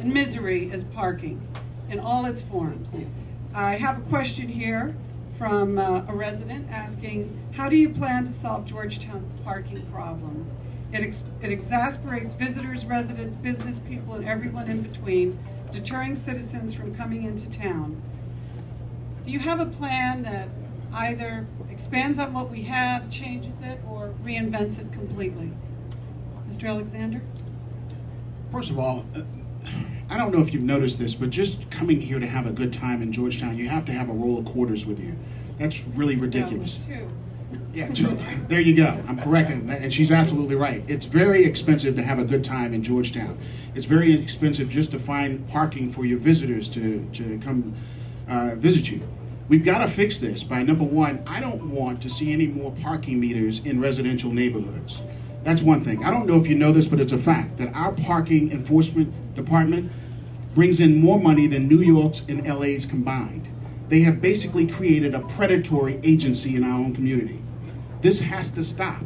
and misery is parking in all its forms. I have a question here from a resident asking, how do you plan to solve Georgetown's parking problems? It exasperates visitors, residents, business people, and everyone in between, deterring citizens from coming into town. Do you have a plan that either expands on what we have, changes it, or reinvents it completely? Mr. Alexander? First of all, I don't know if you've noticed this, but just coming here to have a good time in Georgetown, you have to have a roll of quarters with you. That's really ridiculous. No, two. Yeah, two. There you go. I'm correct, and she's absolutely right. It's very expensive to have a good time in Georgetown. It's very expensive just to find parking for your visitors to come visit you. We've got to fix this by, number one, I don't want to see any more parking meters in residential neighborhoods. That's one thing. I don't know if you know this, but it's a fact that our parking enforcement department brings in more money than New York's and LA's combined. They have basically created a predatory agency in our own community. This has to stop.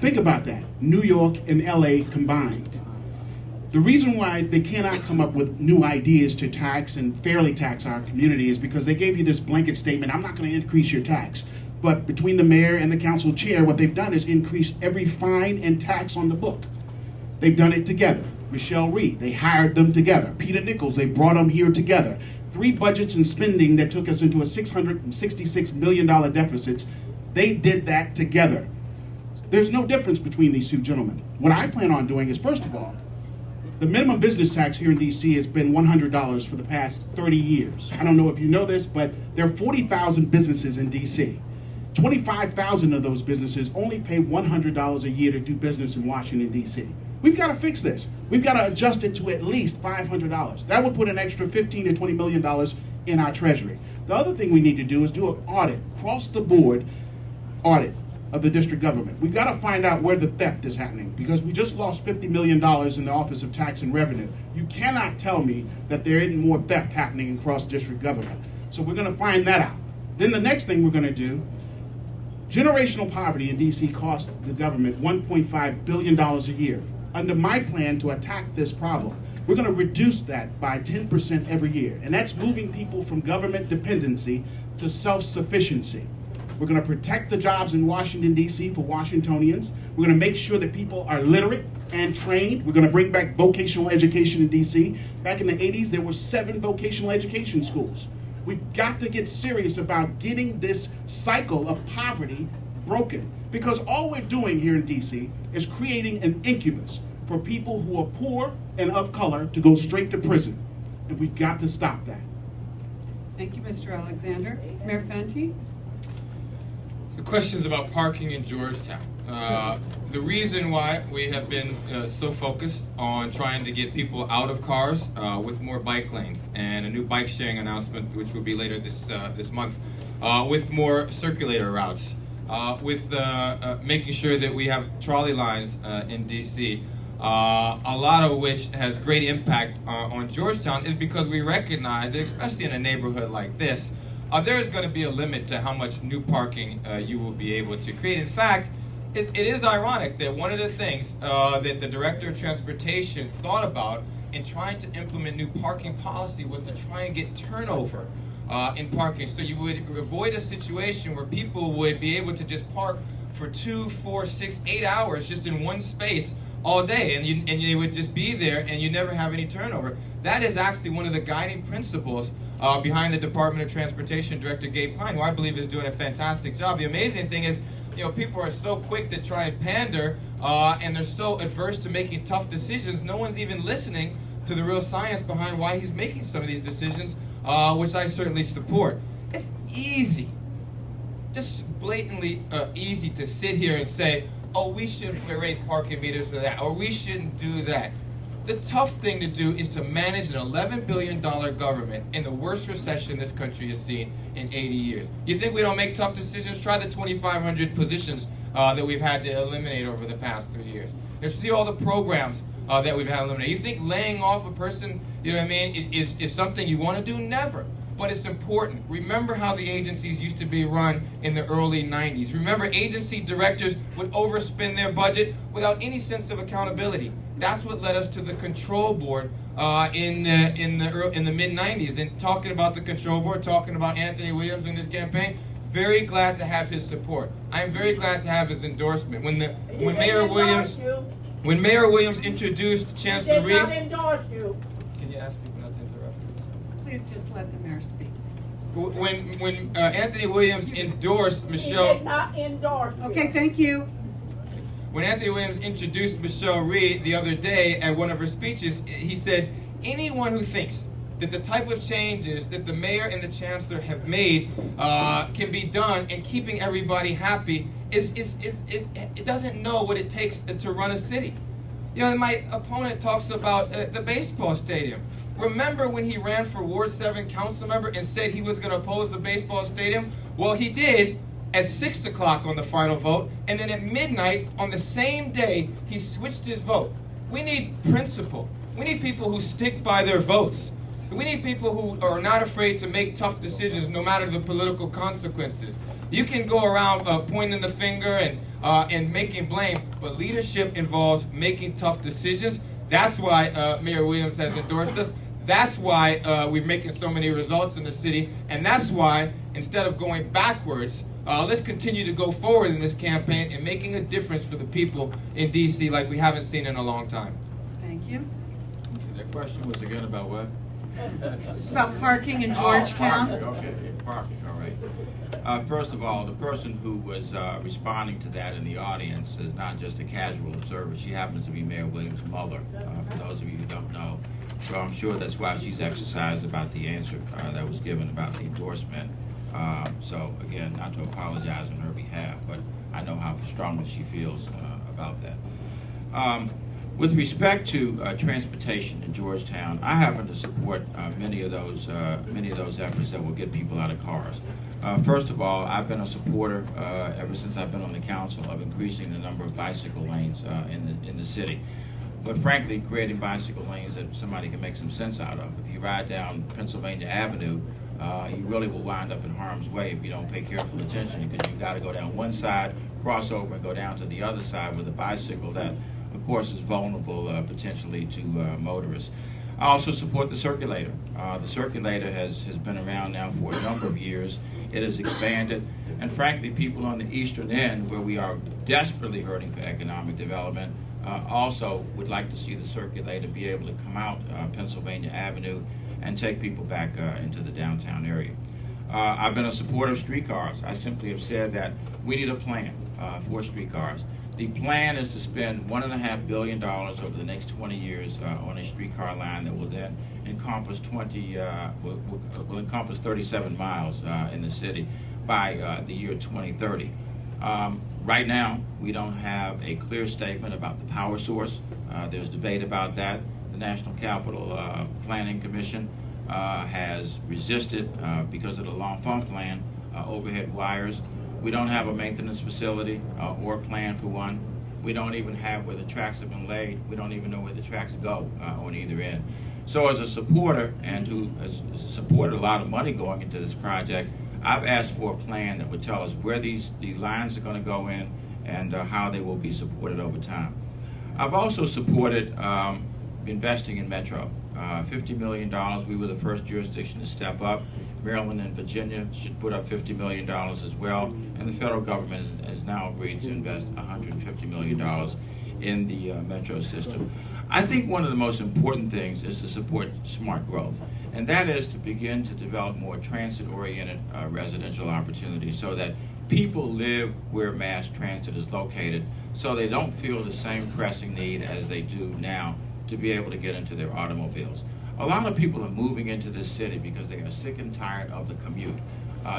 Think about that. New York and LA combined. The reason why they cannot come up with new ideas to tax and fairly tax our community is because they gave you this blanket statement, I'm not going to increase your tax. But between the mayor and the council chair, what they've done is increase every fine and tax on the book. They've done it together. Michelle Reed, they hired them together. Peter Nichols, they brought them here together. 3 budgets and spending that took us into a $666 million deficit, they did that together. There's no difference between these two gentlemen. What I plan on doing is, first of all, the minimum business tax here in D.C. has been $100 for the past 30 years. I don't know if you know this, but there are 40,000 businesses in D.C. 25,000 of those businesses only pay $100 a year to do business in Washington, D.C. We've got to fix this. We've got to adjust it to at least $500. That would put an extra $15 to $20 million in our treasury. The other thing we need to do is do an audit, across the board audit of the district government. We've got to find out where the theft is happening, because we just lost $50 million in the Office of Tax and Revenue. You cannot tell me that there isn't more theft happening across district government. So we're going to find that out. Then the next thing we're going to do, generational poverty in D.C. costs the government $1.5 billion a year. Under my plan to attack this problem, we're going to reduce that by 10% every year. And that's moving people from government dependency to self-sufficiency. We're going to protect the jobs in Washington, D.C. for Washingtonians. We're going to make sure that people are literate and trained. We're going to bring back vocational education in D.C. Back in the 80s, there were 7 vocational education schools. We've got to get serious about getting this cycle of poverty broken, because all we're doing here in D.C. is creating an incubus for people who are poor and of color to go straight to prison. And we've got to stop that. Thank you, Mr. Alexander. Mayor Fenty? The questions about parking in Georgetown. The reason why we have been so focused on trying to get people out of cars with more bike lanes and a new bike sharing announcement, which will be later this month, with more circulator routes, with making sure that we have trolley lines in DC, a lot of which has great impact on Georgetown, is because we recognize that, especially in a neighborhood like this, there is going to be a limit to how much new parking you will be able to create. In fact, it is ironic that one of the things that the Director of Transportation thought about in trying to implement new parking policy was to try and get turnover in parking. So you would avoid a situation where people would be able to just park for 2, 4, 6, 8 hours just in one space all day, and you would just be there and you never have any turnover. That is actually one of the guiding principles behind the Department of Transportation Director Gabe Klein, who I believe is doing a fantastic job. The amazing thing is, people are so quick to try and pander, and they're so adverse to making tough decisions. No one's even listening to the real science behind why he's making some of these decisions, which I certainly support. It's easy, just blatantly easy to sit here and say, oh, we shouldn't raise parking meters to that, or we shouldn't do that. The tough thing to do is to manage an $11 billion government in the worst recession this country has seen in 80 years. You think we don't make tough decisions? Try the 2,500 positions that we've had to eliminate over the past 3 years. See all the programs that we've had to eliminate. You think laying off a person, is something you want to do? Never. but it's important. Remember how the agencies used to be run in the early 90s. Remember, agency directors would overspend their budget without any sense of accountability. That's what led us to the control board in the mid 90s. And talking about the control board, talking about Anthony Williams in this campaign, very glad to have his support. I'm very glad to have his endorsement. When Mayor Williams introduced Chancellor Reed. Can you ask me not to interrupt? Please just let the mayor speak. When Anthony Williams endorsed Michelle. He did not endorse you. Okay, thank you. When Anthony Williams introduced Michelle Reed the other day at one of her speeches, he said, anyone who thinks that the type of changes that the mayor and the chancellor have made can be done and keeping everybody happy it doesn't know what it takes to run a city. You know, my opponent talks about the baseball stadium. Remember when he ran for Ward 7 council member and said he was going to oppose the baseball stadium? Well, he did at 6 o'clock on the final vote, and then at midnight on the same day, he switched his vote. We need principle. We need people who stick by their votes. We need people who are not afraid to make tough decisions no matter the political consequences. You can go around pointing the finger and making blame, but leadership involves making tough decisions. That's why Mayor Williams has endorsed us. That's why we're making so many results in the city. And that's why, instead of going backwards, let's continue to go forward in this campaign and making a difference for the people in D.C. like we haven't seen in a long time. Thank you. The question was again about what? It's about parking in Georgetown. Parking, okay, parking, all right. First of all, the person who was responding to that in the audience is not just a casual observer. She happens to be Mayor Williams' mother, for those of you who don't know. So I'm sure that's why she's exercised about the answer that was given about the endorsement. So again, not to apologize on her behalf, but I know how strongly she feels about that. With respect to transportation in Georgetown, I happen to support many of those efforts that will get people out of cars. First of all, I've been a supporter ever since I've been on the council of increasing the number of bicycle lanes in the city. But frankly, creating bicycle lanes that somebody can make some sense out of. If you ride down Pennsylvania Avenue, you really will wind up in harm's way if you don't pay careful attention, because you've got to go down one side, cross over, and go down to the other side with a bicycle that, of course, is vulnerable potentially to motorists. I also support the circulator. The circulator has been around now for a number of years. It has expanded, and frankly, people on the eastern end, where we are desperately hurting for economic development, also would like to see the circulator be able to come out Pennsylvania Avenue and take people back into the downtown area. I've been a supporter of streetcars. I simply have said that we need a plan for streetcars. The plan is to spend $1.5 billion over the next 20 years on a streetcar line that will then encompass will encompass 37 miles in the city by the year 2030. Right now, we don't have a clear statement about the power source. There's debate about that. The National Capital Planning Commission has resisted, because of the L'Enfant plan, overhead wires. We don't have a maintenance facility or a plan for one. We don't even have where the tracks have been laid. We don't even know where the tracks go on either end. So as a supporter, and who has supported a lot of money going into this project, I've asked for a plan that would tell us where the lines are going to go in and how they will be supported over time. I've also supported investing in Metro. $50 million, we were the first jurisdiction to step up. Maryland and Virginia should put up $50 million as well, and the federal government has now agreed to invest $150 million in the Metro system. I think one of the most important things is to support smart growth, and that is to begin to develop more transit-oriented residential opportunities so that people live where mass transit is located, so they don't feel the same pressing need as they do now to be able to get into their automobiles. A lot of people are moving into this city because they are sick and tired of the commute.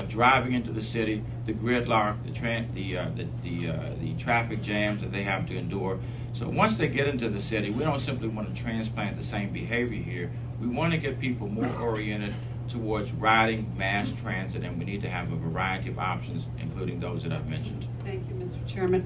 Driving into the city, the gridlock, the traffic jams that they have to endure. So once they get into the city, we don't simply want to transplant the same behavior here. We want to get people more oriented towards riding mass transit, and we need to have a variety of options, including those that I've mentioned. Thank you, Mr. Chairman.